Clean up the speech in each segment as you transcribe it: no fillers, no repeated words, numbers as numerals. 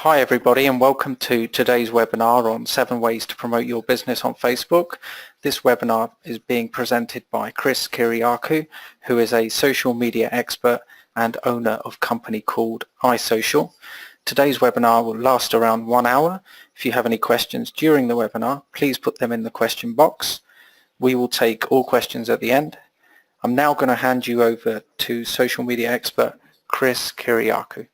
Hi everybody and welcome to today's webinar on 7 ways to promote your business on Facebook. This webinar is being presented by Kyriacou, who is a social media expert and owner of a company called iSocial. Today's webinar will last around 1 hour. If you have any questions during the webinar, please put them in the question box. We will take all questions at the end. I'm now going to hand you over to social media expert Kyriacou.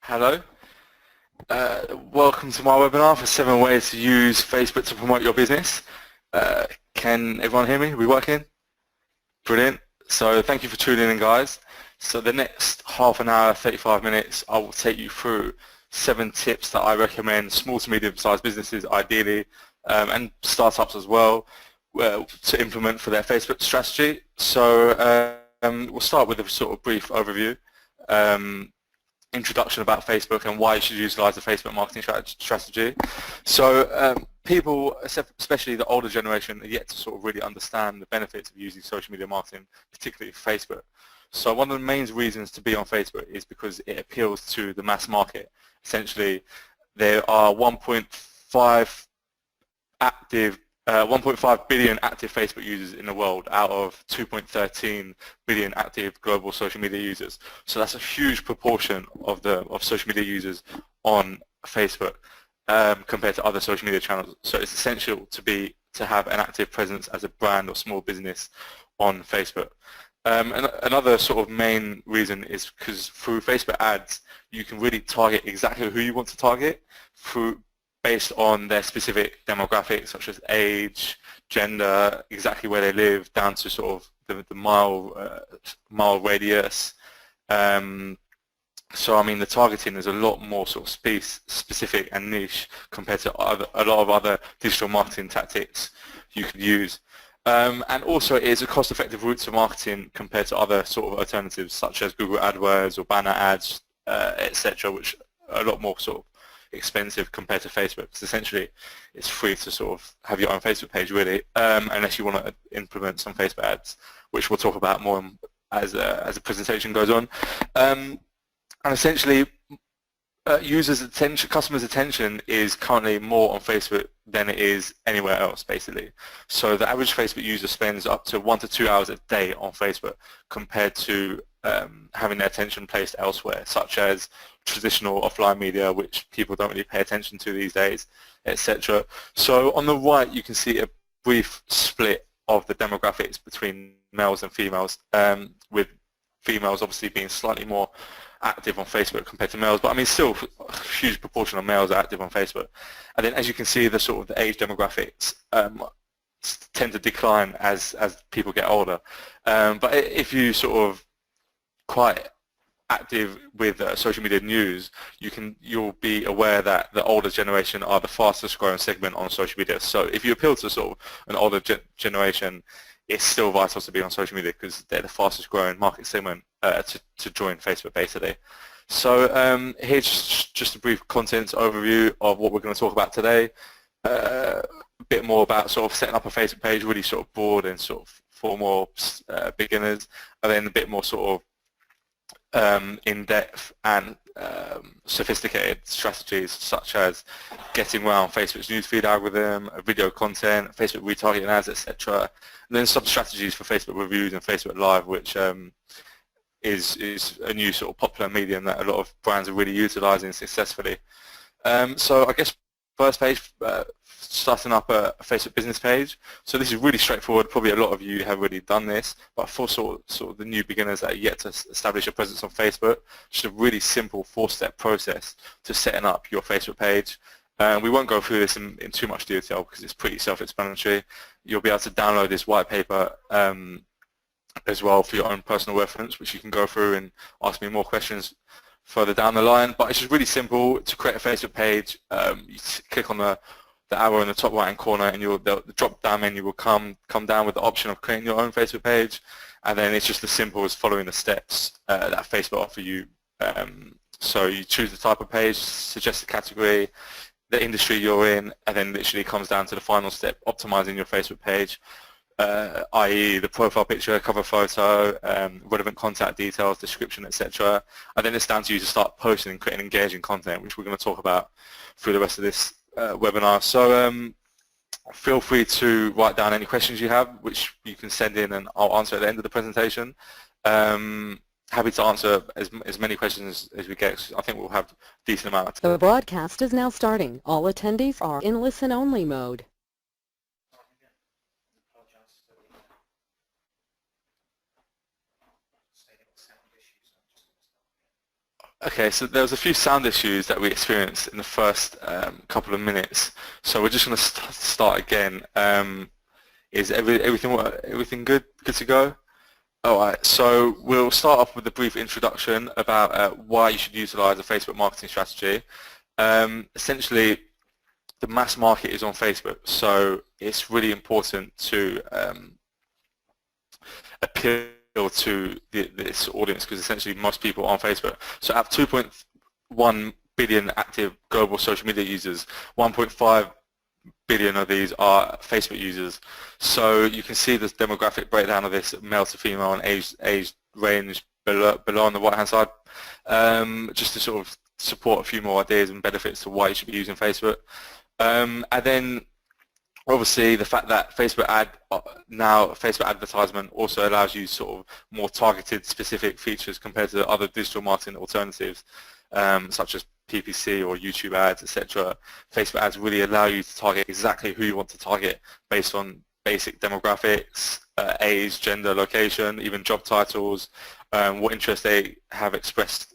Hello, welcome to my webinar for 7 ways to use Facebook to promote your business. Can everyone hear me? Are we working? Brilliant. So thank you for tuning in, guys. So the next half an hour, 35 minutes, I will take you through 7 tips that I recommend small to medium-sized businesses ideally, and startups as well, to implement for their Facebook strategy. So we'll start with a sort of brief overview. Introduction about Facebook and why you should utilize the Facebook marketing strategy. So people, especially the older generation, are yet to sort of really understand the benefits of using social media marketing, particularly Facebook. So one of the main reasons to be on Facebook is because it appeals to the mass market. Essentially, there are 1.5 billion active Facebook users in the world out of 2.13 billion active global social media users. So that's a huge proportion of social media users on Facebook compared to other social media channels. So it's essential to have an active presence as a brand or small business on Facebook. And another sort of main reason is because through Facebook ads, you can really target exactly who you want to target based on their specific demographics, such as age, gender, exactly where they live, down to sort of the mile radius. So I mean, the targeting is a lot more sort of specific and niche compared to a lot of other digital marketing tactics you could use. And also it is a cost-effective route to marketing compared to other sort of alternatives such as Google AdWords or banner ads, etc., which are a lot more sort of expensive compared to Facebook, because essentially it's free to sort of have your own Facebook page really, unless you want to implement some Facebook ads, which we'll talk about more as the presentation goes on. And essentially customers' attention is currently more on Facebook than it is anywhere else, basically. So the average Facebook user spends up to 1 to 2 hours a day on Facebook compared to having their attention placed elsewhere, such as traditional offline media, which people don't really pay attention to these days, etc. So on the right, you can see a brief split of the demographics between males and females, with females obviously being slightly more active on Facebook compared to males, but I mean still a huge proportion of males are active on Facebook. And then as you can see, the sort of the age demographics tend to decline as people get older. But if you sort of quite active with social media news, you'll be aware that the older generation are the fastest growing segment on social media. So if you appeal to sort of an older generation, it's still vital to be on social media because they're the fastest growing market segment to join Facebook, basically. So here's just a brief content overview of what we're going to talk about today. A bit more about sort of setting up a Facebook page, really sort of broad and sort of for more beginners, and then a bit more sort of in-depth and sophisticated strategies such as getting around Facebook's newsfeed algorithm, video content, Facebook retargeting ads, etc. And then some strategies for Facebook reviews and Facebook Live, which is a new sort of popular medium that a lot of brands are really utilizing successfully. So I guess first page, starting up a Facebook business page. So this is really straightforward. Probably a lot of you have already done this, but for sort of the new beginners that are yet to establish a presence on Facebook, just a really simple 4-step process to setting up your Facebook page. We won't go through this in too much detail because it's pretty self-explanatory. You'll be able to download this white paper as well for your own personal reference, which you can go through and ask me more questions further down the line. But it's just really simple to create a Facebook page. You click on the arrow in the top right hand corner, and the drop down menu will come down with the option of creating your own Facebook page, and then it's just as simple as following the steps that Facebook offer you. So you choose the type of page, suggest the category, the industry you're in, and then literally comes down to the final step, optimizing your Facebook page. i.e. the profile picture, cover photo, relevant contact details, description, etc. And then it's down to you to start posting and creating engaging content, which we're going to talk about through the rest of this webinar. So feel free to write down any questions you have, which you can send in and I'll answer at the end of the presentation. Happy to answer as many questions as we get, 'cause I think we'll have a decent amount of time. The broadcast is now starting. All attendees are in listen-only mode. Okay, so there was a few sound issues that we experienced in the first couple of minutes, so we're just going to start again. Is everything good to go? All right, so we'll start off with a brief introduction about why you should utilize a Facebook marketing strategy. Essentially, the mass market is on Facebook, so it's really important to appeal to this audience, because essentially most people are on Facebook. So at 2.1 billion active global social media users, 1.5 billion of these are Facebook users. So you can see this demographic breakdown of this male to female and age range below on the right hand side, just to sort of support a few more ideas and benefits to why you should be using Facebook. And then obviously the fact that Facebook advertisement also allows you sort of more targeted specific features compared to other digital marketing alternatives, such as PPC or YouTube ads, etc. Facebook ads really allow you to target exactly who you want to target based on basic demographics, age, gender, location, even job titles, what interest they have expressed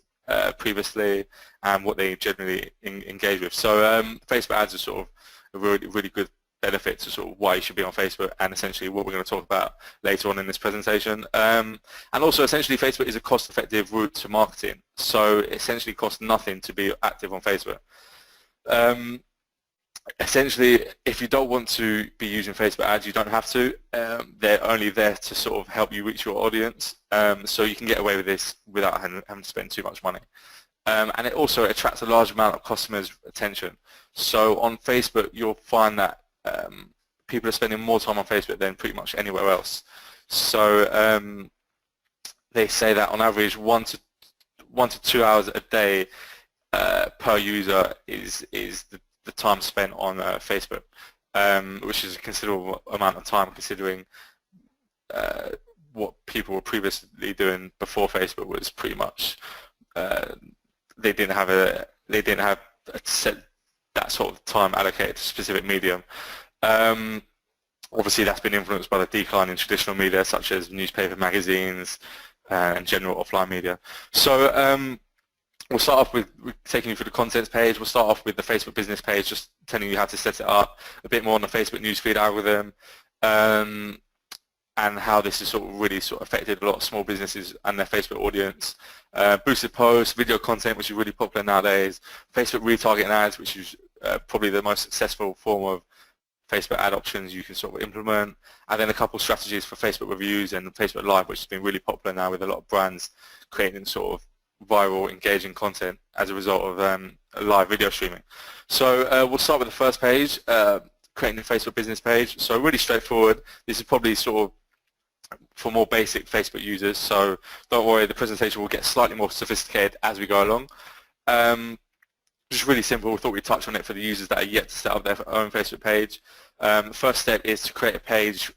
previously, and what they generally engage with. So Facebook ads are sort of a really good benefit to sort of why you should be on Facebook, and essentially what we're going to talk about later on in this presentation. And also essentially Facebook is a cost-effective route to marketing, so it essentially costs nothing to be active on Facebook. Essentially, if you don't want to be using Facebook ads, you don't have to. They're only there to sort of help you reach your audience, so you can get away with this without having to spend too much money. And it also attracts a large amount of customers' attention. So on Facebook, you'll find that people are spending more time on Facebook than pretty much anywhere else. So they say that on average 1 to 2 hours a day per user is the time spent on Facebook, which is a considerable amount of time considering what people were previously doing before Facebook was pretty much they didn't have a set that sort of time allocated to a specific medium. Obviously that's been influenced by the decline in traditional media such as newspaper, magazines, and general offline media. So we'll start off with taking you through the contents page. We'll start off with the Facebook business page, just telling you how to set it up, a bit more on the Facebook newsfeed algorithm, and how this has sort of really affected a lot of small businesses and their Facebook audience. Boosted posts, video content, which is really popular nowadays, Facebook retargeting ads, which is probably the most successful form of Facebook ad options you can sort of implement, and then a couple of strategies for Facebook reviews and Facebook Live, which has been really popular now with a lot of brands creating sort of viral, engaging content as a result of live video streaming. So we'll start with the first page, creating a Facebook business page. So really straightforward. This is probably sort of for more basic Facebook users, so don't worry, the presentation will get slightly more sophisticated as we go along. Just really simple. We thought we'd touch on it for the users that are yet to set up their own Facebook page. The first step is to create a page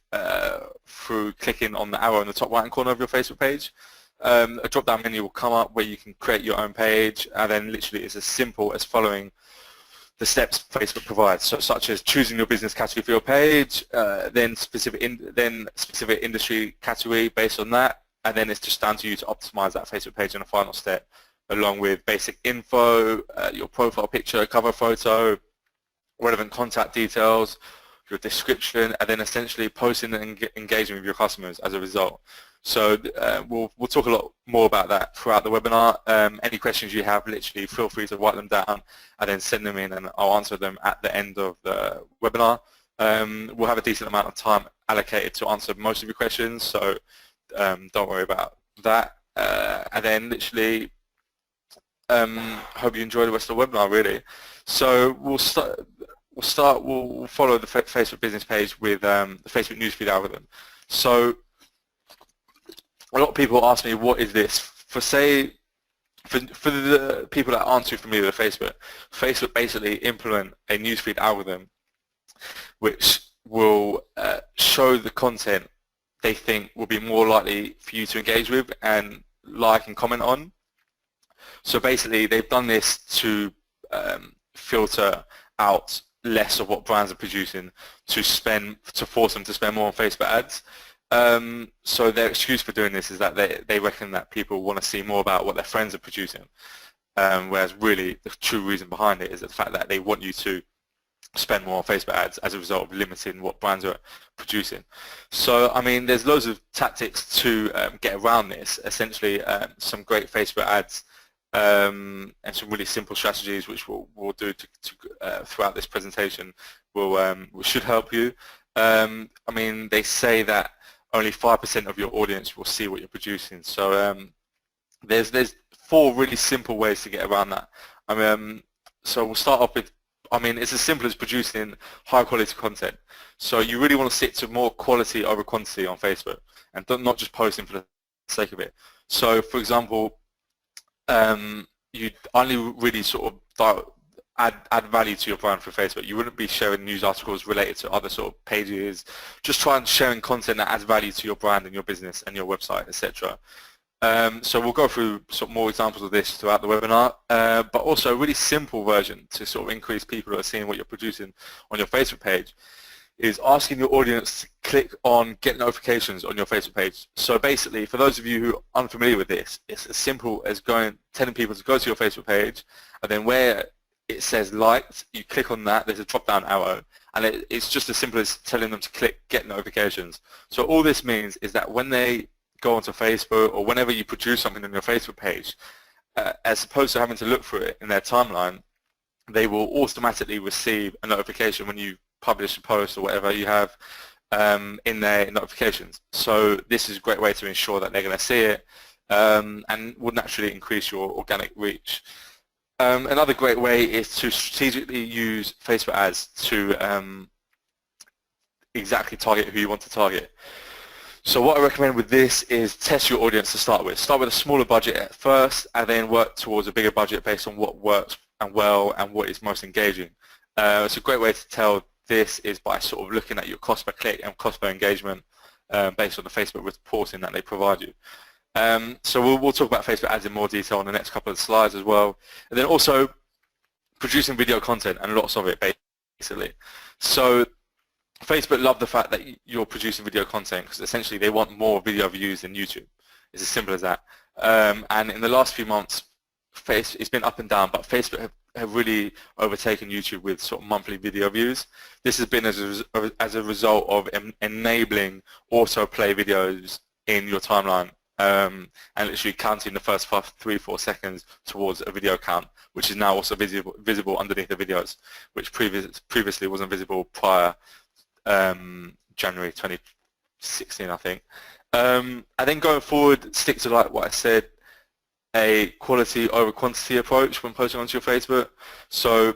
through clicking on the arrow in the top right hand corner of your Facebook page. A drop down menu will come up where you can create your own page, and then literally it's as simple as following the steps Facebook provides, so such as choosing your business category for your page, then specific industry category based on that, and then it's just down to you to optimize that Facebook page in the final step, along with basic info, your profile picture, cover photo, relevant contact details, your description, and then essentially posting and engaging with your customers as a result. So we'll talk a lot more about that throughout the webinar. Any questions you have, literally feel free to write them down and then send them in, and I'll answer them at the end of the webinar. We'll have a decent amount of time allocated to answer most of your questions, so don't worry about that. And then literally hope you enjoy the rest of the webinar, really. So we'll start we'll follow the Facebook business page with the Facebook newsfeed algorithm. So a lot of people ask me, what is this? For the people that aren't too familiar with Facebook basically implement a newsfeed algorithm which will show the content they think will be more likely for you to engage with and like and comment on. So basically they've done this to filter out less of what brands are producing to force them to spend more on Facebook ads. So their excuse for doing this is that they reckon that people want to see more about what their friends are producing, whereas really the true reason behind it is the fact that they want you to spend more on Facebook ads as a result of limiting what brands are producing. So I mean, there's loads of tactics to get around this. Essentially, some great Facebook ads and some really simple strategies which we'll do throughout this presentation should help you. I mean, they say that only 5% of your audience will see what you're producing. So there's 4 really simple ways to get around that. So we'll start off with, it's as simple as producing high quality content. So you really want to stick to more quality over quantity on Facebook and not just posting for the sake of it. So for example, you only really sort of add value to your brand for Facebook. You wouldn't be sharing news articles related to other sort of pages. Just try and sharing content that adds value to your brand and your business and your website, etc. So we'll go through sort of more examples of this throughout the webinar, but also a really simple version to sort of increase people who are seeing what you're producing on your Facebook page is asking your audience to click on get notifications on your Facebook page. So basically, for those of you who are unfamiliar with this, it's as simple as telling people to go to your Facebook page, and then where it says liked, you click on that, there's a drop-down arrow, and it's just as simple as telling them to click get notifications. So all this means is that when they go onto Facebook or whenever you produce something on your Facebook page, as opposed to having to look for it in their timeline, they will automatically receive a notification when you publish a post or whatever you have in their notifications. So this is a great way to ensure that they're going to see it and will naturally increase your organic reach. Another great way is to strategically use Facebook ads to exactly target who you want to target. So what I recommend with this is test your audience to start with. Start with a smaller budget at first and then work towards a bigger budget based on what works and what is most engaging. It's a great way to tell this is by sort of looking at your cost per click and cost per engagement based on the Facebook reporting that they provide you. So we'll talk about Facebook ads in more detail on the next couple of slides as well. And then also producing video content and lots of it basically. So Facebook love the fact that you're producing video content because essentially they want more video views than YouTube. It's as simple as that. And in the last few months, it's been up and down, but Facebook have really overtaken YouTube with sort of monthly video views. This has been as a result of enabling autoplay videos in your timeline and literally counting the first 3-4 seconds towards a video count, which is now also visible underneath the videos, which previously wasn't visible prior January 2016, I think. And then going forward, stick to like what I said, a quality over quantity approach when posting onto your Facebook. So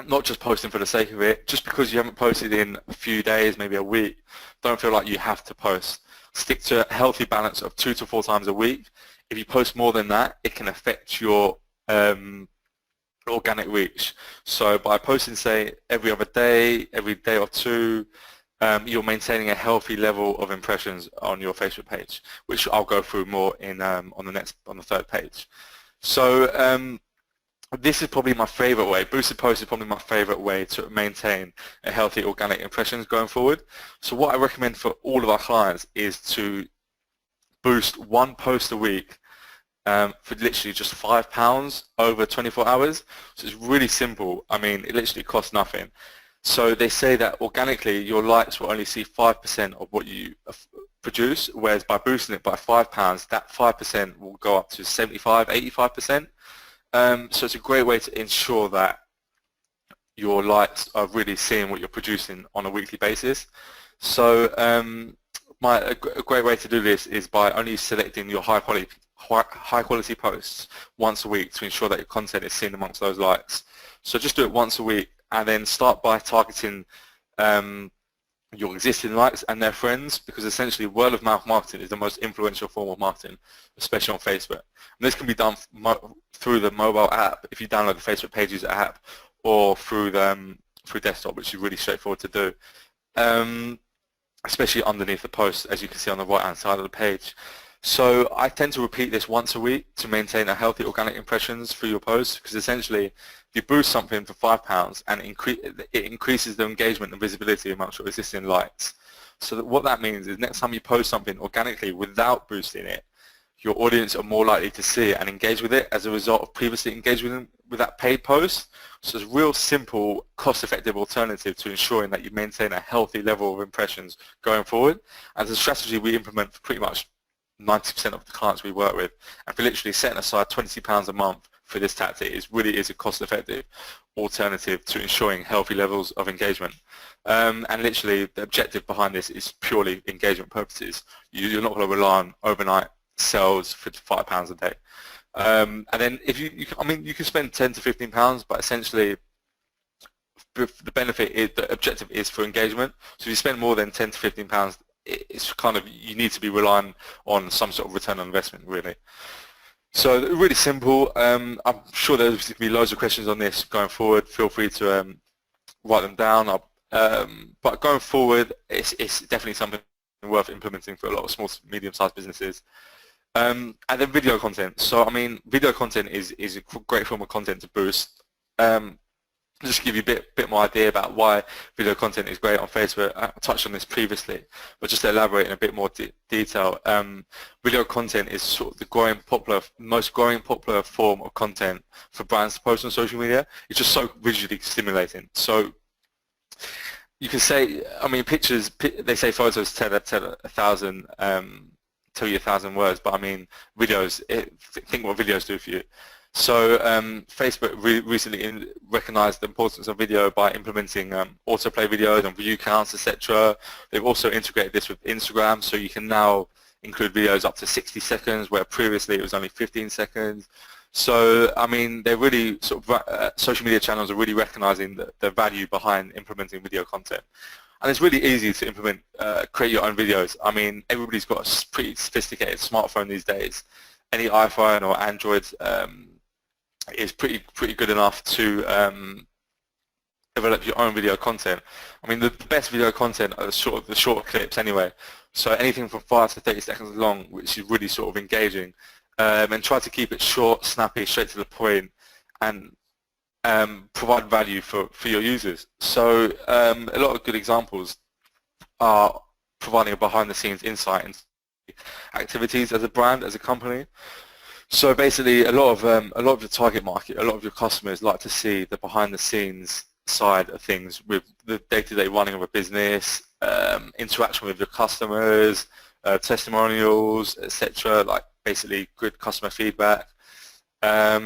not just posting for the sake of it. Just because you haven't posted in a few days, maybe a week, don't feel like you have to post. Stick to a healthy balance of 2 to 4 times a week. If you post more than that, it can affect your organic reach. So by posting, say, every other day, every day or two, you're maintaining a healthy level of impressions on your Facebook page, which I'll go through more in on the third page. So this is probably my favorite way. Boosted posts is probably my favorite way to maintain a healthy organic impressions going forward. So what I recommend for all of our clients is to boost 1 post a week for literally just £5 over 24 hours. So it's really simple. I mean, it literally costs nothing. So they say that organically your likes will only see 5% of what you produce, whereas by boosting it by £5, that 5% will go up to 75, 85%. So it's a great way to ensure that your likes are really seeing what you're producing on a weekly basis. So a great way to do this is by only selecting your high quality posts once a week to ensure that your content is seen amongst those likes. So just do it once a week, and then start by targeting your existing likes and their friends, because essentially word of mouth marketing is the most influential form of marketing, especially on Facebook. And this can be done through the mobile app if you download the Facebook Pages app, or through desktop, which is really straightforward to do, especially underneath the post, as you can see on the right hand side of the page. So I tend to repeat this once a week to maintain a healthy organic impressions for your posts, because essentially if you boost something for £5 and it increases the engagement and visibility amongst your existing likes. So that what that means is next time you post something organically without boosting it, your audience are more likely to see it and engage with it as a result of previously engaging with that paid post. So it's a real simple, cost-effective alternative to ensuring that you maintain a healthy level of impressions going forward. And it's a strategy we implement for pretty much 90% of the clients we work with, and for literally setting aside £20 a month for this tactic really is a cost-effective alternative to ensuring healthy levels of engagement. And literally the objective behind this is purely engagement purposes. You're not going to rely on overnight sales for £5 a day. And then if you can spend £10 to £15, but essentially the benefit is, the objective is for engagement. So if you spend more than £10 to £15, it's kind of, you need to be relying on some sort of return on investment, really. So really simple. I'm sure there's going to be loads of questions on this going forward. Feel free to write them down. But going forward, it's definitely something worth implementing for a lot of small, medium-sized businesses. And then video content. So I mean, video content is a great form of content to boost. Just to give you a bit more idea about why video content is great on Facebook. I touched on this previously, but just to elaborate in a bit more detail, video content is sort of the most growing popular form of content for brands to post on social media. It's just so visually stimulating. So you can say, I mean, pictures, they say photos tell you 1,000 words, but I mean, videos, think what videos do for you. So Facebook recently recognized the importance of video by implementing autoplay videos and view counts, etc. They've also integrated this with Instagram, so you can now include videos up to 60 seconds, where previously it was only 15 seconds. So, I mean, they're really sort of, social media channels are really recognizing the value behind implementing video content. And it's really easy to implement, create your own videos. I mean, everybody's got a pretty sophisticated smartphone these days. Any iPhone or Android is pretty good enough to develop your own video content. I mean, the best video content are the short clips anyway. So anything from 5 to 30 seconds long, which is really sort of engaging, and try to keep it short, snappy, straight to the point, and provide value for your users. So a lot of good examples are providing a behind-the-scenes insight into activities as a brand, as a company. So basically, a lot of the target market, a lot of your customers like to see the behind-the-scenes side of things with the day-to-day running of a business, interaction with your customers, testimonials, etc. Like basically good customer feedback. I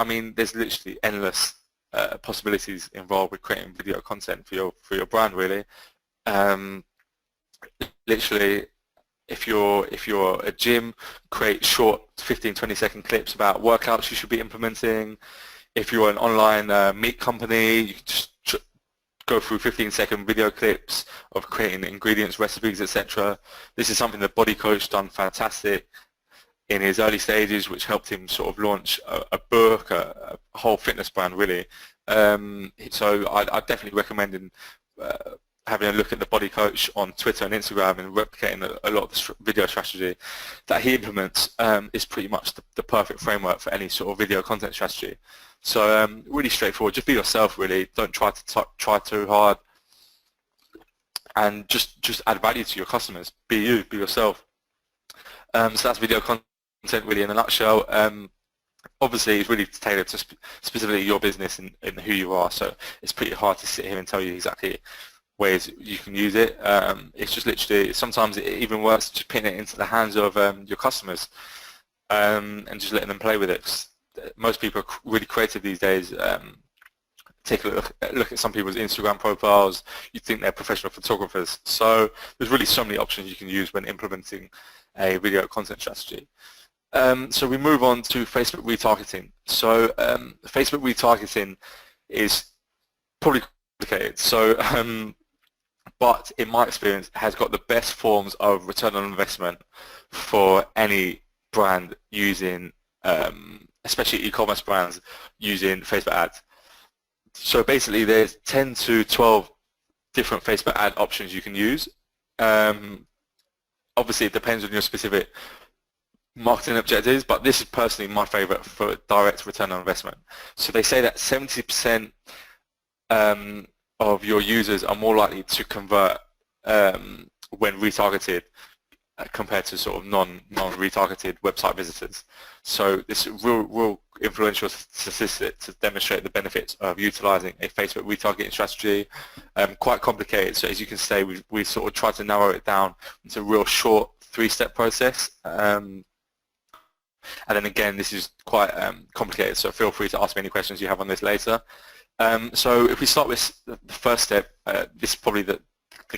mean, there's literally endless possibilities involved with creating video content for your brand, really. Literally, if you're a gym, create short 15-20 second clips about workouts you should be implementing. If you're an online meat company, you can just go through 15-second video clips of creating ingredients, recipes, etc. This is something that Body Coach done fantastic in his early stages, which helped him sort of launch a book, a whole fitness brand, really. So I definitely recommend having a look at the Body Coach on Twitter and Instagram, and replicating a lot of the video strategy that he implements is pretty much the perfect framework for any sort of video content strategy. So really straightforward. Just be yourself, really. Don't try too hard, and just add value to your customers. Be you, be yourself. So that's video content really in a nutshell. Obviously, it's really tailored to specifically your business and who you are. So it's pretty hard to sit here and tell you exactly ways you can use it. It's just literally, sometimes it even works just putting it into the hands of your customers and just letting them play with it. Most people are really creative these days. Take a look at some people's Instagram profiles. You think they're professional photographers. So there's really so many options you can use when implementing a video content strategy. So we move on to Facebook retargeting. So Facebook retargeting is probably complicated. So, but in my experience, it has got the best forms of return on investment for any brand using, especially e-commerce brands using Facebook ads. So basically, there's 10 to 12 different Facebook ad options you can use. Obviously, it depends on your specific marketing objectives, but this is personally my favorite for direct return on investment. So they say that 70% of your users are more likely to convert when retargeted compared to sort of non-retargeted website visitors. So this is real influential statistic to demonstrate the benefits of utilizing a Facebook retargeting strategy. Quite complicated, so as you can say, we sort of tried to narrow it down into a real short 3-step process. And then again, this is quite complicated, so feel free to ask me any questions you have on this later. So if we start with the first step, this is probably the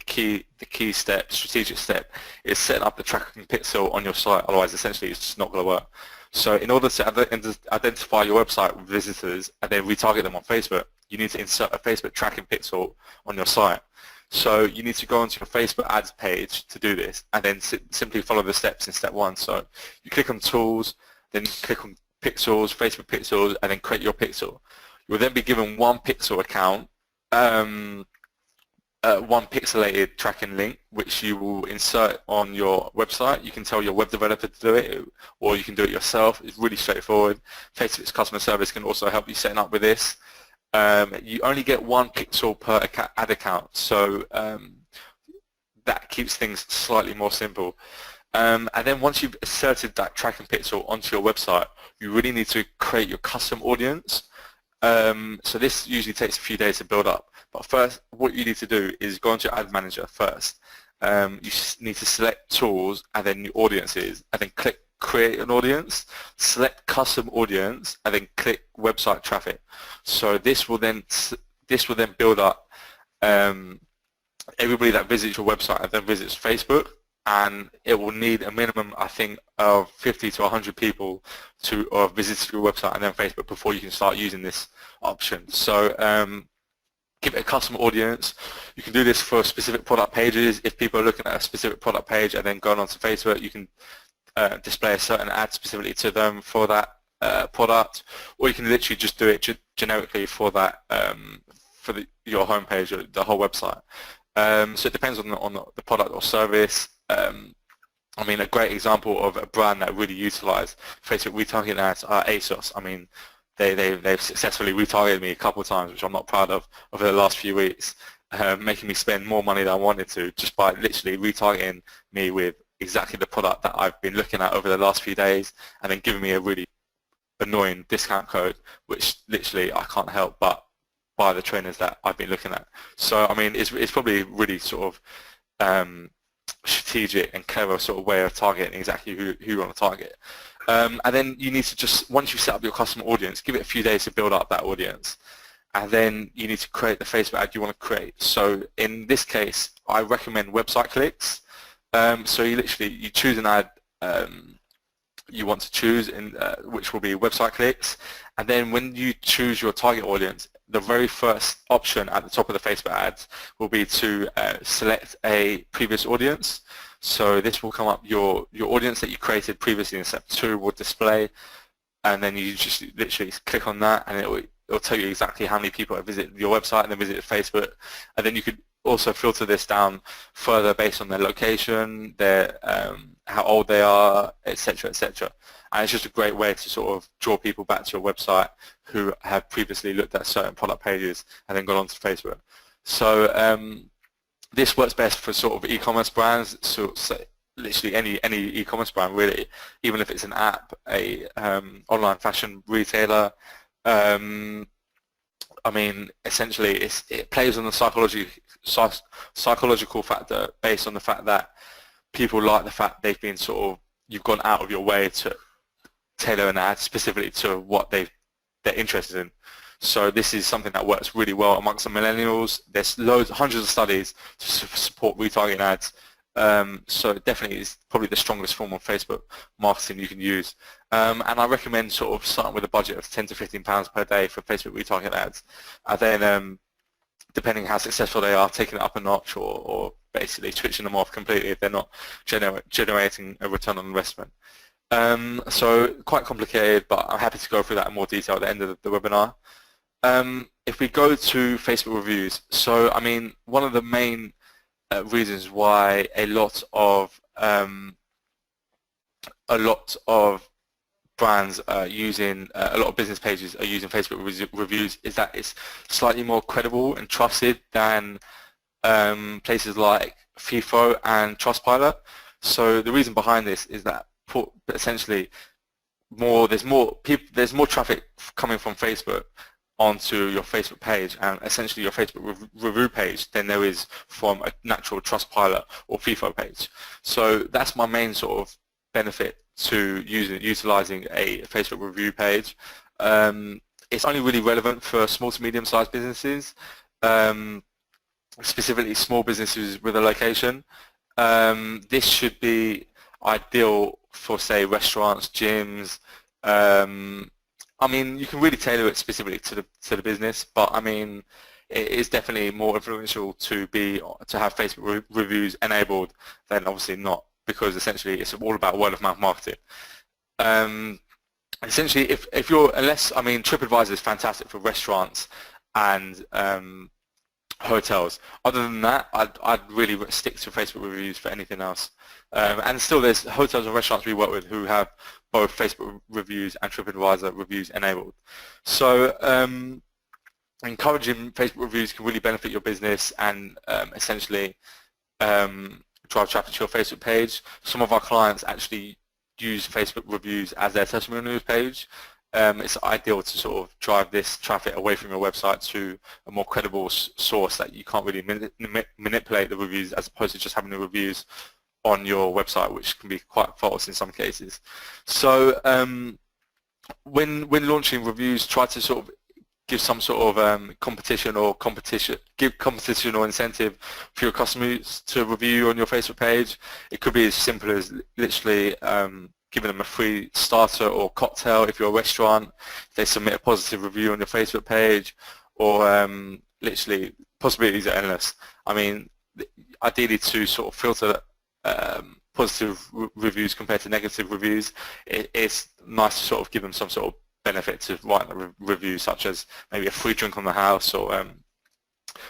key step, strategic step, is setting up the tracking pixel on your site. Otherwise, essentially, it's just not going to work. So in order to identify your website with visitors and then retarget them on Facebook, you need to insert a Facebook tracking pixel on your site. So you need to go onto your Facebook ads page to do this, and then simply follow the steps in step 1. So you click on Tools, then click on Pixels, Facebook Pixels, and then create your pixel. You will then be given one pixel account, one pixelated tracking link, which you will insert on your website. You can tell your web developer to do it, or you can do it yourself. It's really straightforward. Facebook's customer service can also help you setting up with this. You only get one pixel per ad account, so that keeps things slightly more simple. And then once you've inserted that tracking pixel onto your website, you really need to create your custom audience. So this usually takes a few days to build up. But first, what you need to do is go into Ad Manager first. You need to select Tools and then your Audiences, and then click Create an Audience, select Custom Audience, and then click Website Traffic. So this will then build up everybody that visits your website and then visits Facebook, and it will need a minimum, I think, of 50 to 100 people to visit your website and then Facebook before you can start using this option. So give it a custom audience. You can do this for specific product pages. If people are looking at a specific product page and then going onto Facebook, you can display a certain ad specifically to them for that product, or you can literally just do it generically for that for your homepage or the whole website. So it depends on the product or service. I mean, a great example of a brand that really utilized Facebook retargeting ads are ASOS. I mean, they've successfully retargeted me a couple of times, which I'm not proud of, over the last few weeks, making me spend more money than I wanted to just by literally retargeting me with exactly the product that I've been looking at over the last few days, and then giving me a really annoying discount code, which literally I can't help but buy the trainers that I've been looking at. So, I mean, it's probably really sort of strategic and clever sort of way of targeting exactly who you want to target. And then you need to just, once you set up your customer audience, give it a few days to build up that audience. And then you need to create the Facebook ad you want to create. So in this case, I recommend website clicks. So you choose an ad you want to choose, which will be website clicks. And then when you choose your target audience, the very first option at the top of the Facebook ads will be to select a previous audience. So this will come up, your audience that you created previously in step 2 will display, and then you just literally click on that, and it'll tell you exactly how many people have visited your website and then visited Facebook. And then you could also filter this down further based on their location, their how old they are, etc., etc. And it's just a great way to sort of draw people back to your website who have previously looked at certain product pages and then gone on to Facebook. So this works best for sort of e-commerce brands, so literally any e-commerce brand really, even if it's an app, a online fashion retailer. I mean, essentially it plays on the psychological factor based on the fact that people like the fact they've been you've gone out of your way to tailor an ad specifically to what they're interested in. So this is something that works really well amongst the millennials. There's hundreds of studies to support retargeting ads. So definitely it's probably the strongest form of Facebook marketing you can use. And I recommend sort of starting with a budget of £10 to £15 per day for Facebook retargeting ads. And then depending how successful they are, taking it up a notch or basically switching them off completely if they're not generating a return on investment. So quite complicated, but I'm happy to go through that in more detail at the end of the webinar. If we go to Facebook reviews, so I mean, one of the main reasons why a lot of brands using a lot of business pages are using Facebook reviews is that it's slightly more credible and trusted than places like FIFO and Trustpilot. So the reason behind this is that essentially there's more traffic coming from Facebook onto your Facebook page and essentially your Facebook review page than there is from a natural Trustpilot or FIFO page. So that's my main sort of benefit to utilizing a Facebook review page. It's only really relevant for small to medium-sized businesses, specifically small businesses with a location. This should be ideal for, say, restaurants, gyms. I mean, you can really tailor it specifically to the business, but I mean, it is definitely more influential to have Facebook reviews enabled than obviously not, because essentially it's all about word of mouth marketing. Essentially, I mean, TripAdvisor is fantastic for restaurants and hotels. Other than that, I'd really stick to Facebook reviews for anything else. And still, there's hotels and restaurants we work with who have both Facebook reviews and TripAdvisor reviews enabled. So encouraging Facebook reviews can really benefit your business and essentially drive traffic to your Facebook page. Some of our clients actually use Facebook reviews as their testimonials page. It's ideal to sort of drive this traffic away from your website to a more credible source that you can't really manipulate the reviews, as opposed to just having the reviews on your website, which can be quite false in some cases. So when launching reviews, try to sort of give some sort of competition or incentive for your customers to review on your Facebook page. It could be as simple as literally giving them a free starter or cocktail if you're a restaurant, if they submit a positive review on your Facebook page, or literally possibilities are endless. I mean, ideally to sort of filter positive reviews compared to negative reviews, it's nice to sort of give them some sort of benefit to write a review, such as maybe a free drink on the house or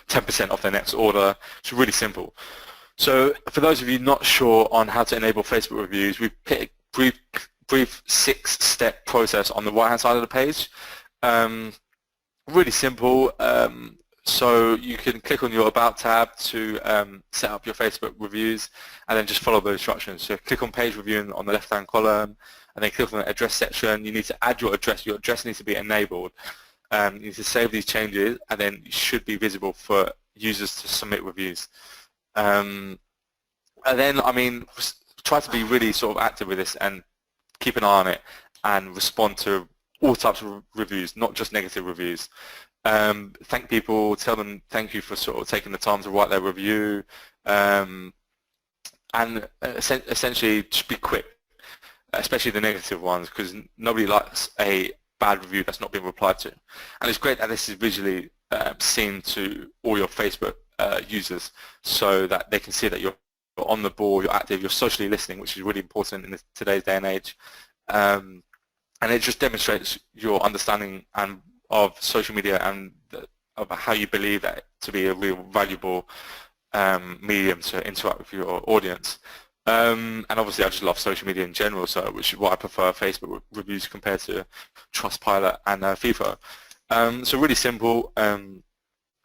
10% off their next order. It's really simple. So for those of you not sure on how to enable Facebook reviews, we put a brief 6-step process on the right-hand side of the page. Really simple. So you can click on your About tab to set up your Facebook reviews, and then just follow the instructions. So click on page reviewing on the left-hand column, and then click on the address section. You need to add your address. Your address needs to be enabled. You need to save these changes, and then it should be visible for users to submit reviews. And then, I mean, try to be really sort of active with this and keep an eye on it and respond to all types of reviews, not just negative reviews. Thank people, tell them thank you for sort of taking the time to write their review, and essentially just be quick, especially the negative ones, because nobody likes a bad review that's not been replied to. And it's great that this is visually seen to all your Facebook users, so that they can see that you're on the ball, you're active, you're socially listening, which is really important in today's day and age. And it just demonstrates your understanding of social media and of how you believe that to be a real valuable medium to interact with your audience. And obviously I just love social media in general, so which is why I prefer Facebook reviews compared to Trustpilot and FIFO. So really simple.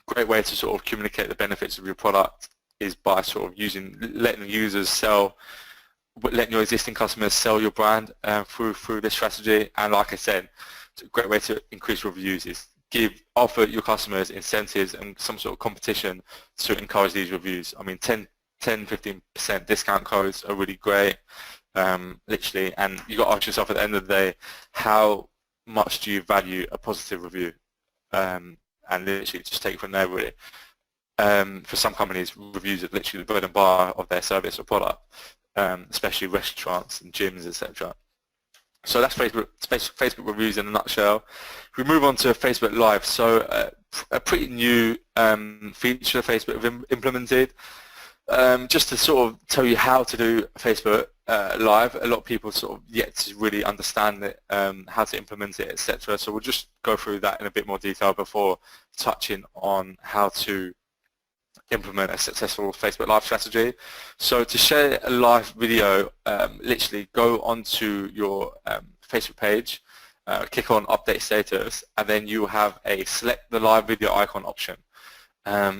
Great way to sort of communicate the benefits of your product is by sort of letting your existing customers sell your brand through this strategy. And like I said, it's a great way to increase reviews is offer your customers incentives and some sort of competition to encourage these reviews. I mean, 10-15% discount codes are really great, literally, and you got to ask yourself at the end of the day, how much do you value a positive review? And literally just take it from there, really. For some companies, reviews are literally the bread and butter of their service or product, especially restaurants and gyms, etc. So that's Facebook reviews in a nutshell. We move on to Facebook Live. So a pretty new feature Facebook have implemented. Just to sort of tell you how to do Facebook Live, a lot of people sort of yet to really understand it, how to implement it, etc. So we'll just go through that in a bit more detail before touching on how to implement a successful Facebook Live strategy. So to share a live video, literally go onto your Facebook page, click on update status, and then you have a select the live video icon option.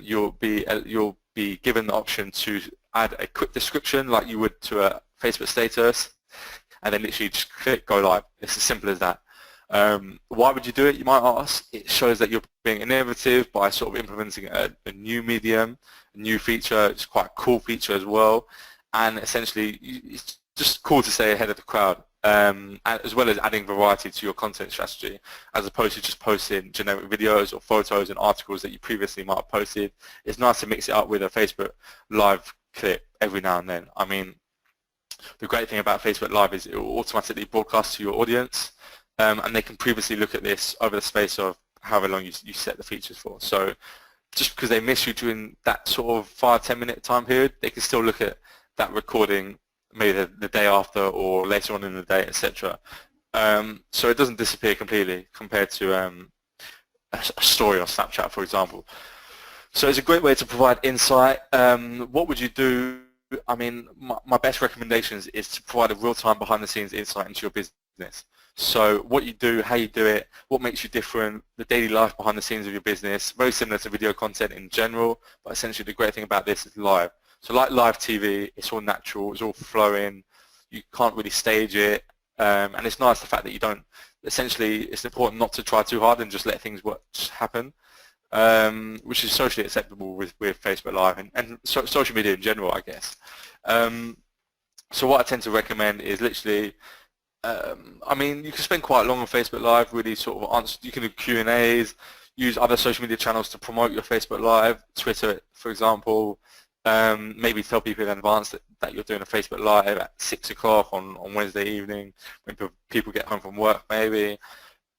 You'll be given the option to add a quick description like you would to a Facebook status, and then literally just click go live. It's as simple as that. Why would you do it, you might ask? It shows that you're being innovative by sort of implementing a new medium, a new feature. It's quite a cool feature as well, and essentially it's just cool to stay ahead of the crowd, as well as adding variety to your content strategy, as opposed to just posting generic videos or photos and articles that you previously might have posted. It's nice to mix it up with a Facebook Live clip every now and then. I mean, the great thing about Facebook Live is it will automatically broadcast to your audience, and they can previously look at this over the space of however long you set the features for. So just because they miss you during that sort of 5-10 minute time period, they can still look at that recording maybe the day after or later on in the day, etc. So it doesn't disappear completely compared to a story on Snapchat, for example. So it's a great way to provide insight. What would you do? I mean, my best recommendations is to provide a real-time behind-the-scenes insight into your business. So what you do, how you do it, what makes you different, the daily life behind the scenes of your business, very similar to video content in general, but essentially the great thing about this is live. So like live TV, it's all natural, it's all flowing, you can't really stage it, and it's nice the fact that you don't, essentially it's important not to try too hard and just let things just happen, which is socially acceptable with Facebook Live and social media in general, I guess. So what I tend to recommend is literally, I mean, you can spend quite long on Facebook Live, really sort of answer, you can do Q&As, use other social media channels to promote your Facebook Live, Twitter, for example, maybe tell people in advance that you're doing a Facebook Live at 6 o'clock on Wednesday evening when people get home from work maybe.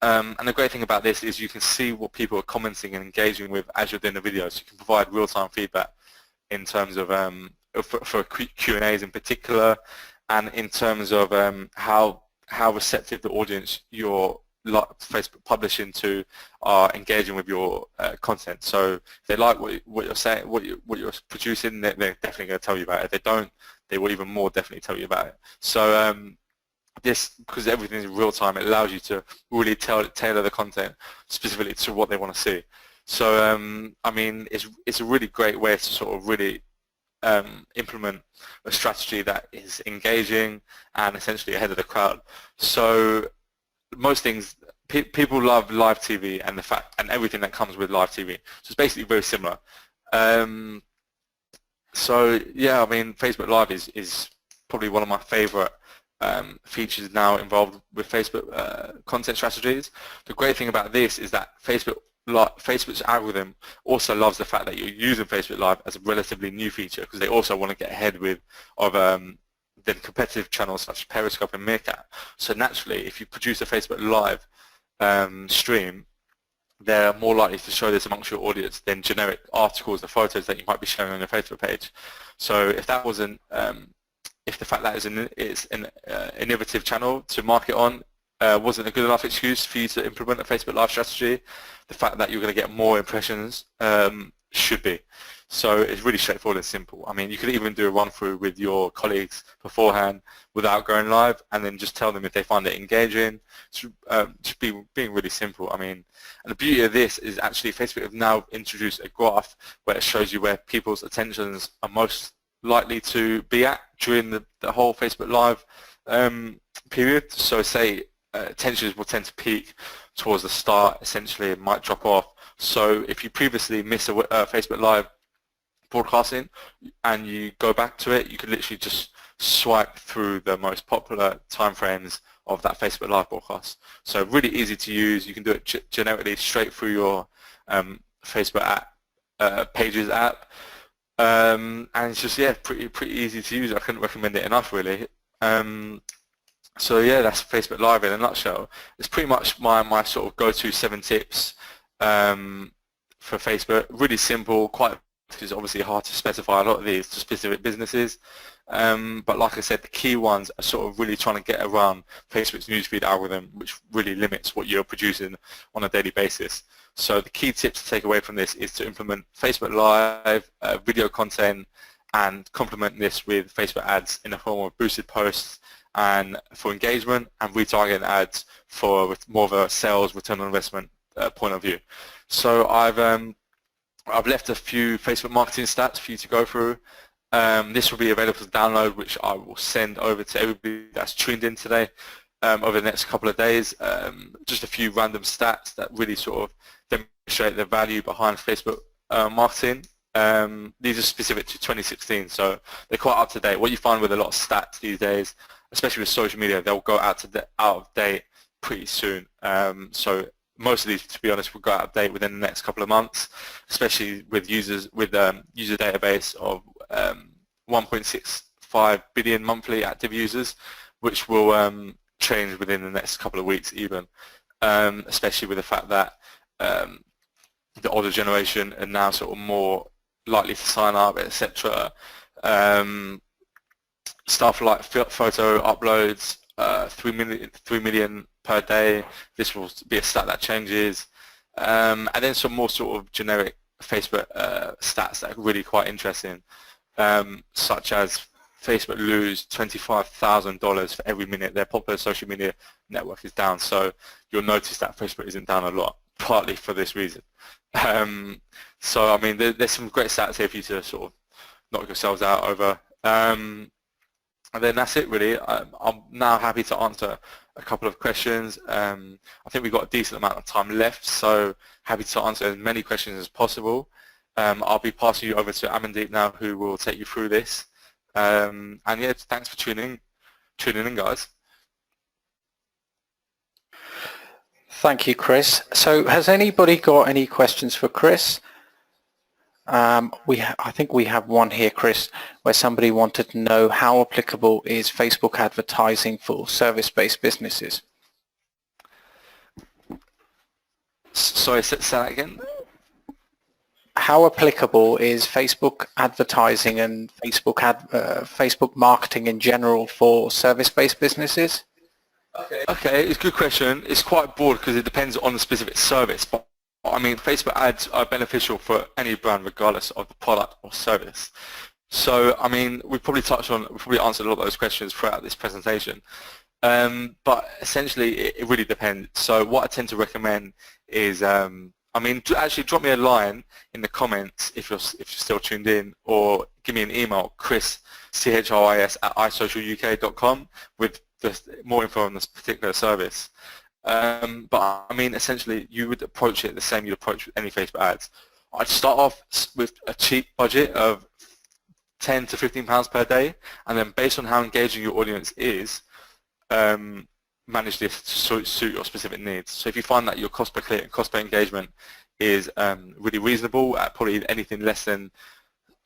And the great thing about this is you can see what people are commenting and engaging with as you're doing the video, so you can provide real-time feedback in terms of, for Q&As in particular, and in terms of how receptive the audience you're Facebook publishing to are engaging with your content. So if they like what you're saying, what you're producing, they're definitely going to tell you about it. If they don't, they will even more definitely tell you about it. So this, because everything is in real time, it allows you to really tailor the content specifically to what they want to see. So I mean, it's a really great way to sort of really implement a strategy that is engaging and essentially ahead of the crowd. So most things, people love live TV and the fact and everything that comes with live TV. So it's basically very similar. So yeah, I mean, Facebook Live is probably one of my favorite features now involved with Facebook content strategies. The great thing about this is that Facebook's algorithm also loves the fact that you're using Facebook Live as a relatively new feature, because they also want to get ahead of the competitive channels such as Periscope and Meerkat. So naturally, if you produce a Facebook Live stream, they're more likely to show this amongst your audience than generic articles or photos that you might be sharing on your Facebook page. So if that wasn't, if the fact that it's an innovative channel to market on wasn't a good enough excuse for you to implement a Facebook Live strategy, the fact that you're going to get more impressions should be. So it's really straightforward and simple. I mean, you could even do a run-through with your colleagues beforehand without going live, and then just tell them if they find it engaging. Just being really simple. I mean, and the beauty of this is actually Facebook have now introduced a graph where it shows you where people's attentions are most likely to be at during the whole Facebook Live period. So say attentions will tend to peak towards the start, essentially it might drop off. So if you previously miss a Facebook Live broadcasting and you go back to it, you can literally just swipe through the most popular timeframes of that Facebook Live broadcast. So really easy to use. You can do it generically straight through your Facebook app, Pages app, and it's just, yeah, pretty easy to use. I couldn't recommend it enough, really. So yeah, that's Facebook Live in a nutshell. It's pretty much my sort of go-to 7 tips for Facebook. Really simple, quite, because obviously hard to specify a lot of these to specific businesses. But like I said, the key ones are sort of really trying to get around Facebook's newsfeed algorithm, which really limits what you're producing on a daily basis. So the key tips to take away from this is to implement Facebook Live, video content, and complement this with Facebook ads in the form of boosted posts and for engagement, and retargeting ads for more of a sales return on investment point of view. So I've left a few Facebook marketing stats for you to go through. This will be available to download, which I will send over to everybody that's tuned in today over the next couple of days. Just a few random stats that really sort of demonstrate the value behind Facebook marketing. These are specific to 2016, so they're quite up to date. What you find with a lot of stats these days, especially with social media, they'll go out of date pretty soon. So most of these, to be honest, will go out of date within the next couple of months, especially with users with user database of 1.65 billion monthly active users, which will change within the next couple of weeks even, especially with the fact that the older generation are now sort of more likely to sign up, etc. Stuff like photo uploads, 3 million per day. This will be a stat that changes, and then some more sort of generic Facebook stats that are really quite interesting, such as Facebook lose $25,000 for every minute their popular social media network is down. So you'll notice that Facebook isn't down a lot, partly for this reason. So I mean, there's some great stats here for you to sort of knock yourselves out over. And then that's it really. I'm now happy to answer a couple of questions. I think we've got a decent amount of time left, so happy to answer as many questions as possible. I'll be passing you over to Amandeep now, who will take you through this. And yeah, thanks for tuning in, guys. Thank you, Chris. So has anybody got any questions for Chris? I think we have one here, Chris, where somebody wanted to know how applicable is Facebook advertising for service-based businesses? Sorry, say that again. How applicable is Facebook advertising and Facebook marketing in general for service-based businesses? Okay, it's a good question. It's quite broad because it depends on the specific service. But I mean, Facebook ads are beneficial for any brand regardless of the product or service. So, I mean, we probably answered a lot of those questions throughout this presentation. But essentially, it really depends. So what I tend to recommend is, I mean, actually drop me a line in the comments if you're still tuned in, or give me an email, Chris, CHRIS @isocialuk.com, with more info on this particular service. But I mean, essentially, you would approach it the same you'd approach with any Facebook ads. I'd start off with a cheap budget of £10 to £15 per day, and then based on how engaging your audience is, manage this to suit your specific needs. So if you find that your cost per click and cost per engagement is really reasonable at probably anything less than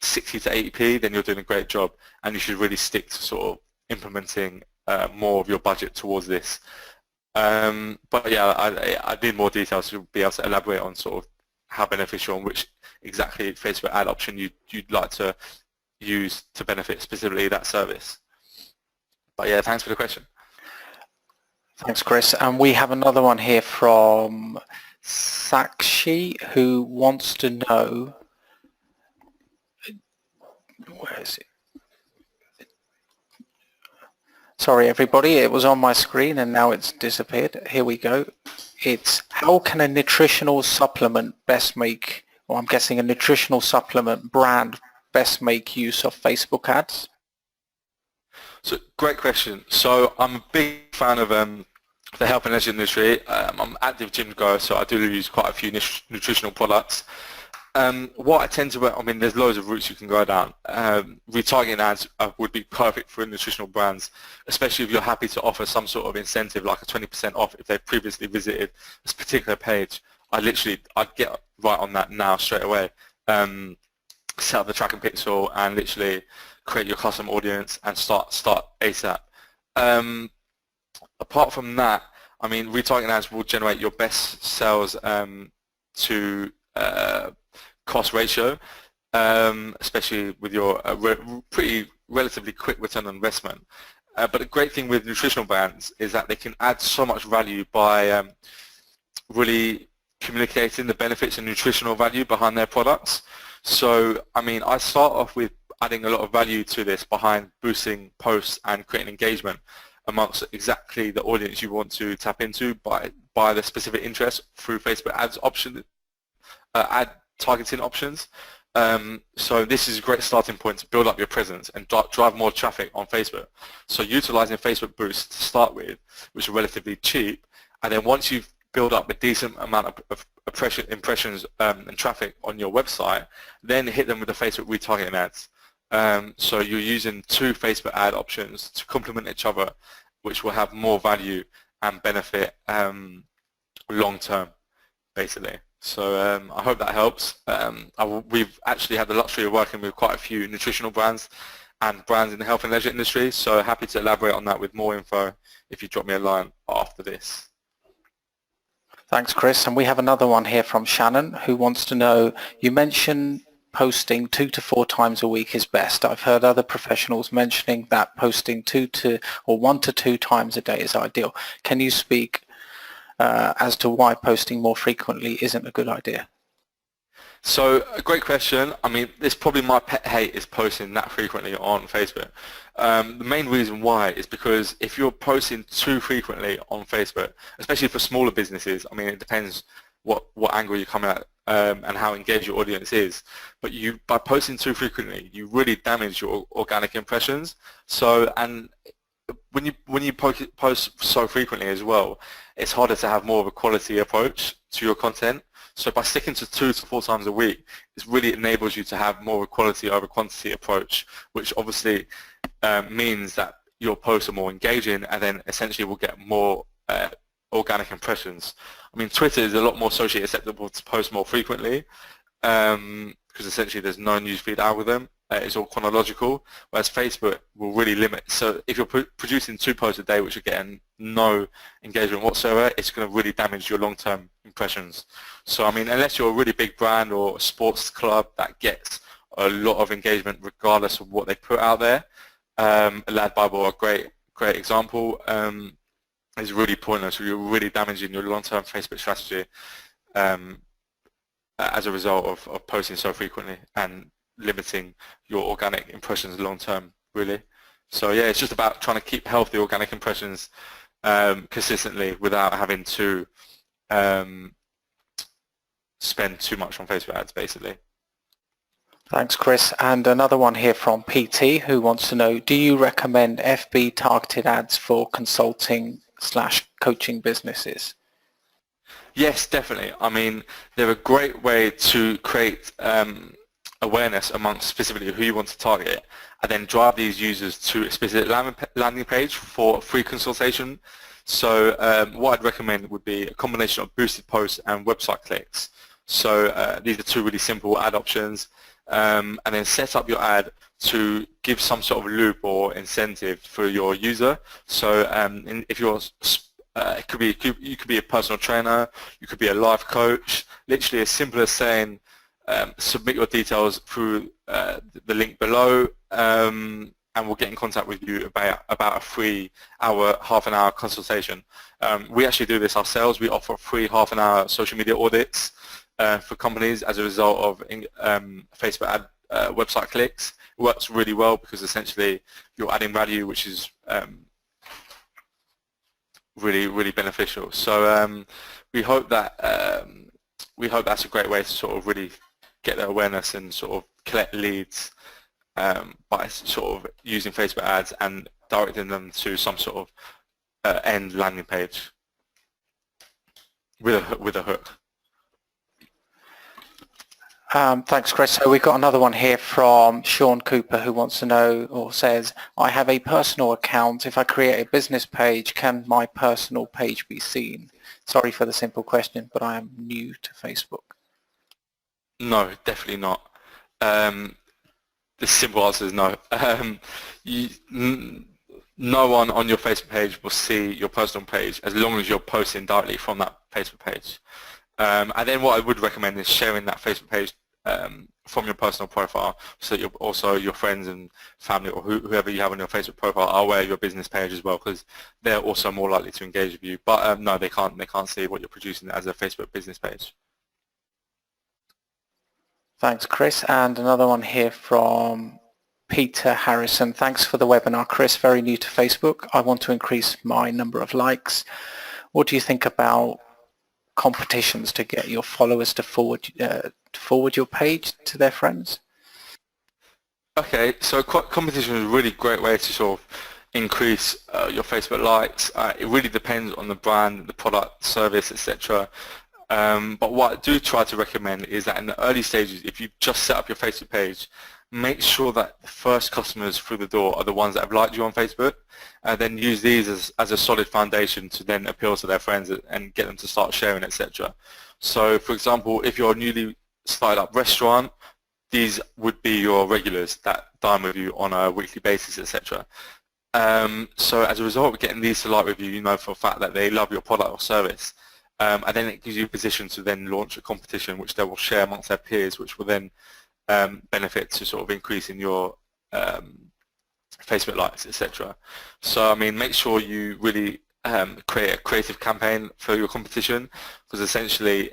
60 to 80p, then you're doing a great job, and you should really stick to sort of implementing more of your budget towards this. But yeah, I need more details to be able to elaborate on sort of how beneficial and which exactly Facebook ad option you'd like to use to benefit specifically that service. But yeah, thanks for the question. Thanks, Chris. And we have another one here from Sakshi, who wants to know, where is it? Sorry everybody, it was on my screen and now it's disappeared. Here we go. It's how can a nutritional supplement best make, or I'm guessing a nutritional supplement brand best make use of Facebook ads? So great question. So I'm a big fan of the health and leisure industry. I'm an active gym goer, so I do use quite a few nutritional products. What I tend to, I mean, there's loads of routes you can go down. Retargeting ads would be perfect for nutritional brands, especially if you're happy to offer some sort of incentive, like a 20% off if they've previously visited this particular page. I'd get right on that now straight away. Set up the tracking pixel and literally create your custom audience and start ASAP. apart from that, I mean, retargeting ads will generate your best sales to cost ratio, especially with your relatively quick return on investment. But the great thing with nutritional brands is that they can add so much value by really communicating the benefits and nutritional value behind their products. So, I mean, I start off with adding a lot of value to this behind boosting posts and creating engagement amongst exactly the audience you want to tap into by the specific interest through Facebook ads option, ad targeting options. So this is a great starting point to build up your presence and drive more traffic on Facebook. So utilizing Facebook Boost to start with, which are relatively cheap, and then once you've built up a decent amount of impressions and traffic on your website, then hit them with the Facebook retargeting ads. So you're using two Facebook ad options to complement each other, which will have more value and benefit long term, basically. So I hope that helps. We've actually had the luxury of working with quite a few nutritional brands and brands in the health and leisure industry, so happy to elaborate on that with more info if you drop me a line after this. Thanks, Chris. And we have another one here from Shannon, who wants to know, you mentioned posting 2 to 4 times a week is best. I've heard other professionals mentioning that posting 1 to 2 times a day is ideal. Can you speak as to why posting more frequently isn't a good idea? So, a great question. I mean, it's probably my pet hate is posting that frequently on Facebook. The main reason why is because if you're posting too frequently on Facebook, especially for smaller businesses, I mean, it depends what angle you're coming at and how engaged your audience is. But by posting too frequently, you really damage your organic impressions. So, and when you post so frequently as well, it's harder to have more of a quality approach to your content. So by sticking to 2 to 4 times a week, it really enables you to have more of a quality over quantity approach, which obviously means that your posts are more engaging and then essentially will get more organic impressions. I mean, Twitter is a lot more socially acceptable to post more frequently because essentially there's no newsfeed algorithm. It's all chronological, whereas Facebook will really limit. So if you're producing 2 posts a day which are getting no engagement whatsoever, it's going to really damage your long-term impressions. So I mean, unless you're a really big brand or a sports club that gets a lot of engagement regardless of what they put out there, Lad Bible, a great example, is really pointless. You're really damaging your long-term Facebook strategy as a result of posting so frequently and limiting your organic impressions long term, really. So yeah, it's just about trying to keep healthy organic impressions consistently without having to spend too much on Facebook ads, basically. Thanks, Chris. And another one here from PT, who wants to know, do you recommend FB targeted ads for consulting/coaching businesses? Yes, definitely. I mean, they're a great way to create awareness amongst specifically who you want to target and then drive these users to a specific landing page for free consultation. So what I'd recommend would be a combination of boosted posts and website clicks. So these are 2 really simple ad options, and then set up your ad to give some sort of loop or incentive for your user. So if you're you could be a personal trainer, you could be a life coach, literally as simple as saying submit your details through the link below and we'll get in contact with you about a free half an hour consultation. We actually do this ourselves. We offer free half an hour social media audits for companies as a result of Facebook ad website clicks. It works really well because essentially you're adding value, which is really beneficial. So we hope that's a great way to sort of really get their awareness and sort of collect leads by sort of using Facebook ads and directing them to some sort of end landing page with a hook. Thanks, Chris. So we've got another one here from Sean Cooper, who wants to know or says, I have a personal account. If I create a business page, can my personal page be seen? Sorry for the simple question, but I am new to Facebook. No, definitely not. The simple answer is no. no one on your Facebook page will see your personal page as long as you're posting directly from that Facebook page. And then what I would recommend is sharing that Facebook page from your personal profile, so that also your friends and family or whoever you have on your Facebook profile are aware of your business page as well, because they're also more likely to engage with you. But no, they can't see what you're producing as a Facebook business page. Thanks, Chris. And another one here from Peter Harrison. Thanks for the webinar, Chris. Very new to Facebook. I want to increase my number of likes. What do you think about competitions to get your followers to forward your page to their friends? Okay, so competition is a really great way to sort of increase your Facebook likes. It really depends on the brand, the product, service, etc. But what I do try to recommend is that in the early stages, if you just set up your Facebook page, make sure that the first customers through the door are the ones that have liked you on Facebook, and then use these as a solid foundation to then appeal to their friends and get them to start sharing, etc. So, for example, if you're a newly started up restaurant, these would be your regulars that dine with you on a weekly basis, etc. So as a result of getting these to like with you, you know for a fact that they love your product or service. And then it gives you a position to then launch a competition which they will share amongst their peers, which will then benefit to sort of increasing your Facebook likes, etc. So I mean, make sure you really create a creative campaign for your competition, because essentially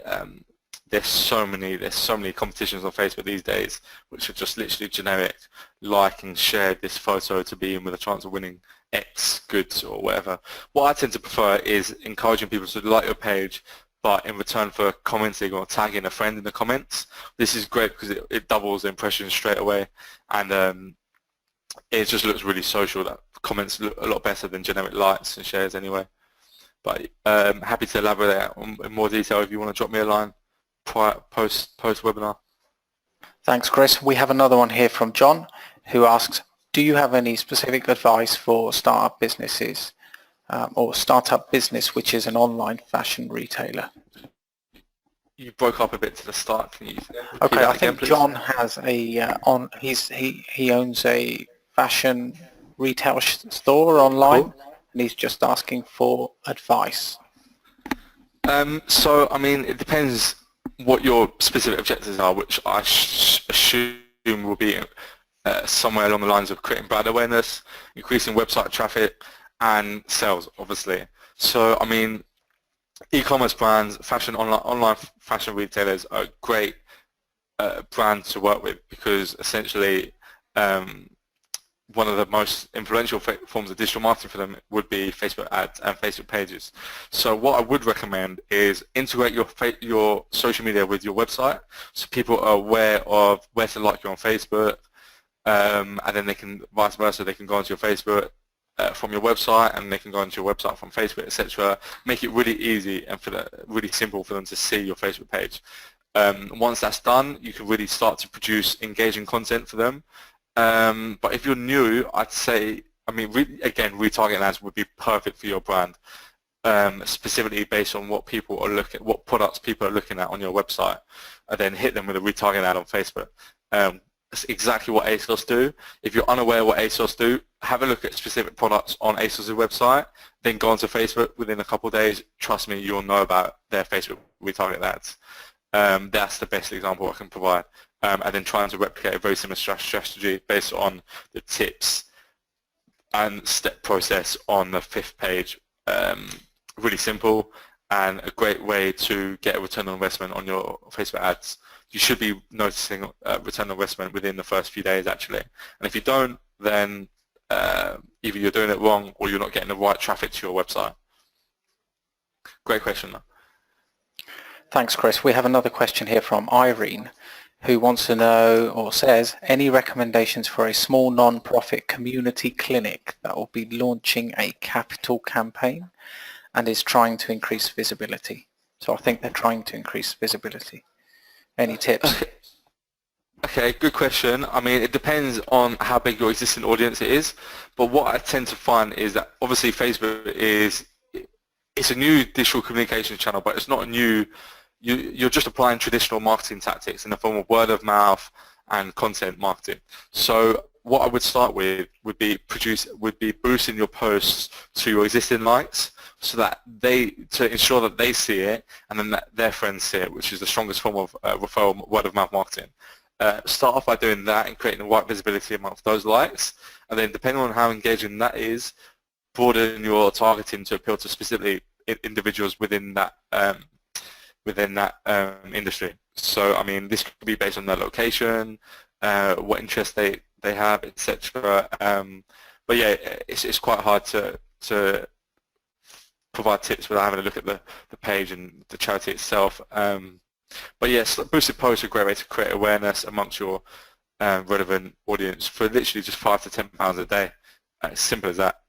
there's so many competitions on Facebook these days which are just literally generic, like and share this photo to be in with a chance of winning X goods or whatever. What I tend to prefer is encouraging people to like your page, but in return for commenting or tagging a friend in the comments. This is great because it doubles the impressions straight away, and it just looks really social. That comments look a lot better than generic likes and shares anyway. But happy to elaborate in more detail if you want to drop me a line post webinar. Thanks, Chris. We have another one here from John, who asks, do you have any specific advice for startup businesses or startup business which is an online fashion retailer? You broke up a bit to the start. Can you Okay, I think please? John has a he owns a fashion retail store online, Cool. and he's just asking for advice. So I mean, it depends what your specific objectives are, which I assume will be somewhere along the lines of creating brand awareness, increasing website traffic, and sales, obviously. So I mean, e-commerce brands, online fashion retailers are a great brand to work with, because essentially one of the most influential forms of digital marketing for them would be Facebook ads and Facebook pages. So what I would recommend is integrate your social media with your website, so people are aware of where to like you on Facebook, and then they can, vice versa, they can go onto your Facebook from your website, and they can go onto your website from Facebook, etc. Make it really easy and really simple for them to see your Facebook page. Once that's done, you can really start to produce engaging content for them. But if you're new, I'd say, I mean, again, retargeting ads would be perfect for your brand, specifically based on what products people are looking at on your website, and then hit them with a retargeting ad on Facebook. That's exactly what ASOS do. If you're unaware what ASOS do, have a look at specific products on ASOS' website, then go onto Facebook within a couple of days. Trust me, you'll know about their Facebook retargeting ads. That's the best example I can provide. And then trying to replicate a very similar strategy based on the tips and step process on the 5th page. Really simple and a great way to get a return on investment on your Facebook ads. You should be noticing a return on investment within the first few days, actually. And if you don't, then either you're doing it wrong or you're not getting the right traffic to your website. Great question. Thanks, Chris. We have another question here from Irene, who wants to know, or says, any recommendations for a small non-profit community clinic that will be launching a capital campaign and is trying to increase visibility? So I think they're trying to increase visibility. Any tips? Okay, good question. I mean, it depends on how big your existing audience is, but what I tend to find is that obviously Facebook it's a new digital communication channel, but it's not a new, you're just applying traditional marketing tactics in the form of word of mouth and content marketing. So what I would start with would be boosting your posts to your existing likes, so that to ensure that they see it and then that their friends see it, which is the strongest form of referral word of mouth marketing. Start off by doing that and creating the right visibility amongst those likes, and then depending on how engaging that is, broaden your targeting to appeal to specifically individuals within that industry. So I mean, this could be based on their location, what interests they have, etc. But yeah, it's quite hard to provide tips without having a look at the page and the charity itself. But yes, boosted posts are a great way to create awareness amongst your relevant audience for literally just £5 to £10 a day. As simple as that.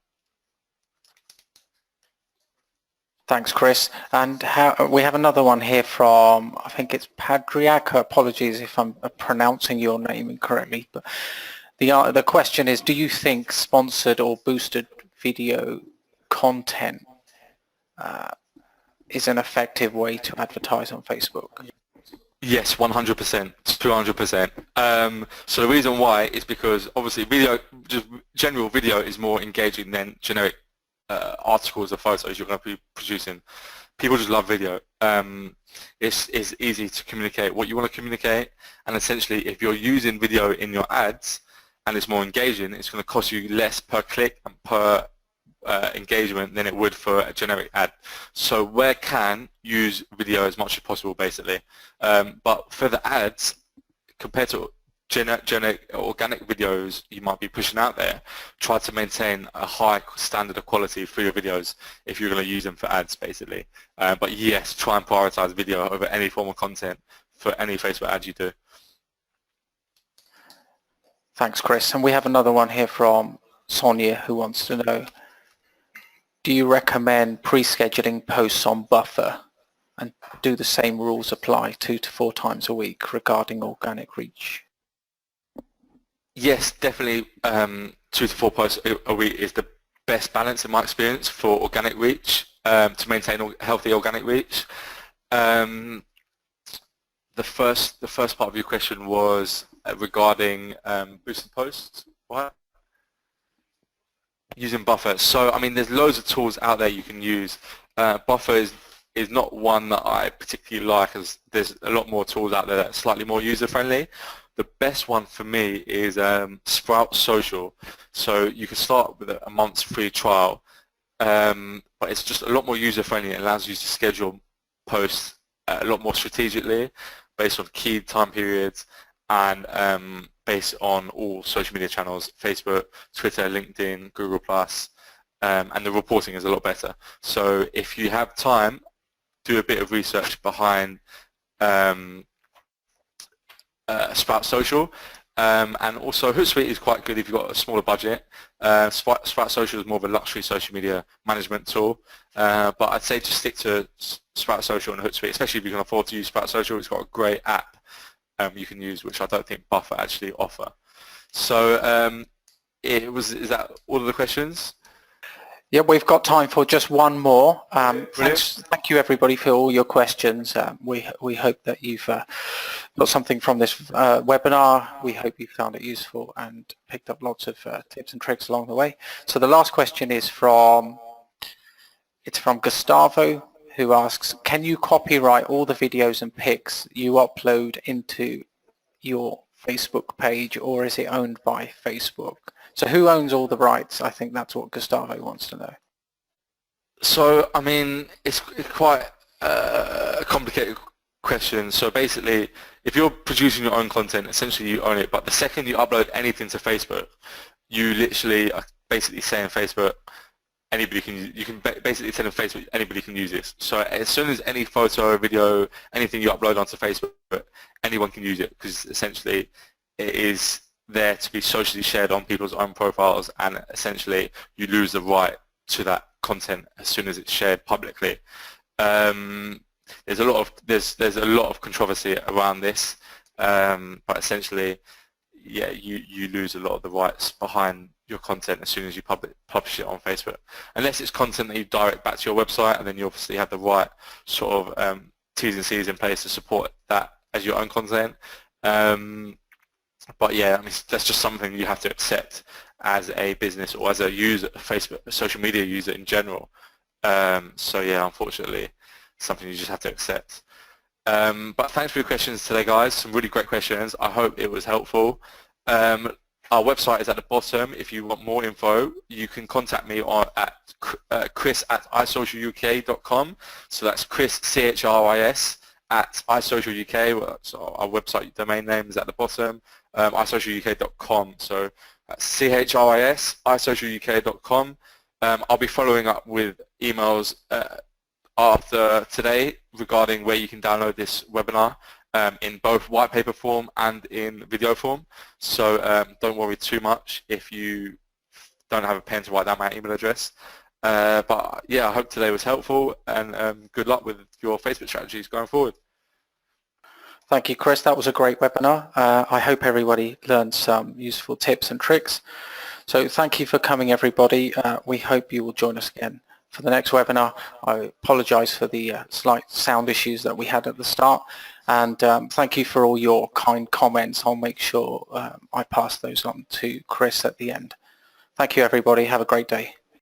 Thanks, Chris. And we have another one here from, I think it's Kyriacou. Apologies if I'm pronouncing your name incorrectly. But the question is, do you think sponsored or boosted video content is an effective way to advertise on Facebook? Yes, 100%, 200%. So the reason why is because obviously general video is more engaging than generic articles or photos you're going to be producing. People just love video. It's easy to communicate what you want to communicate, and essentially if you're using video in your ads and it's more engaging, it's going to cost you less per click and per engagement than it would for a generic ad. So where can, use video as much as possible basically. But for the ads, compared to generic organic videos you might be pushing out there, try to maintain a high standard of quality for your videos if you're going to use them for ads basically. But yes, try and prioritize video over any form of content for any Facebook ad you do. Thanks, Chris. And we have another one here from Sonia who wants to know, do you recommend pre-scheduling posts on Buffer, and do the same rules apply 2 to 4 times a week regarding organic reach? Yes, definitely 2 to 4 posts a week is the best balance in my experience for organic reach, to maintain healthy organic reach. The first part of your question was regarding boosted posts, right? Using Buffer. So I mean, there's loads of tools out there you can use. Buffer is not one that I particularly like, as there's a lot more tools out there that are slightly more user friendly. The best one for me is Sprout Social. So you can start with a month's free trial, but it's just a lot more user friendly. It allows you to schedule posts a lot more strategically based on key time periods and based on all social media channels: Facebook, Twitter, LinkedIn, Google+, and the reporting is a lot better. So if you have time, do a bit of research behind Sprout Social, and also Hootsuite is quite good if you've got a smaller budget. Sprout Social is more of a luxury social media management tool, but I'd say just stick to Sprout Social and Hootsuite, especially if you can afford to use Sprout Social. It's got a great app you can use, which I don't think Buffer actually offer. So is that all of the questions? Yeah, we've got time for just one more. Thank you everybody for all your questions. We hope that you've got something from this webinar. We hope you found it useful and picked up lots of tips and tricks along the way. So the last question is from Gustavo, who asks, can you copyright all the videos and pics you upload into your Facebook page, or is it owned by Facebook? So who owns all the rights? I think that's what Gustavo wants to know. So, I mean, it's quite a complicated question. So basically, if you're producing your own content, essentially you own it, but the second you upload anything to Facebook, you literally are basically saying Facebook, anybody can, you can basically tell Facebook anybody can use this. So as soon as any photo, video, anything you upload onto Facebook, anyone can use it, because essentially it is there to be socially shared on people's own profiles, and essentially you lose the right to that content as soon as it's shared publicly. There's a lot of controversy around this, but essentially, yeah, you lose a lot of the rights behind your content as soon as you publish it on Facebook, unless it's content that you direct back to your website, and then you obviously have the right sort of T's and C's in place to support that as your own content. But yeah, I mean, that's just something you have to accept as a business or as a user, Facebook, a social media user in general. So yeah, unfortunately, something you just have to accept. But thanks for your questions today, guys. Some really great questions. I hope it was helpful. Our website is at the bottom. If you want more info, you can contact me at chris@isocialuk.com. So that's Chris, C-H-R-I-S, at isocialuk. So our website domain name is at the bottom, isocialuk.com. So that's C-H-R-I-S, isocialuk.com. I'll be following up with emails after today regarding where you can download this webinar in both white paper form and in video form. So don't worry too much if you don't have a pen to write down my email address. But yeah, I hope today was helpful, and good luck with your Facebook strategies going forward. Thank you, Chris. That was a great webinar. I hope everybody learned some useful tips and tricks. So thank you for coming, everybody. We hope you will join us again for the next webinar. I apologize for the slight sound issues that we had at the start, and thank you for all your kind comments. I'll make sure I pass those on to Chris at the end. Thank you, everybody. Have a great day.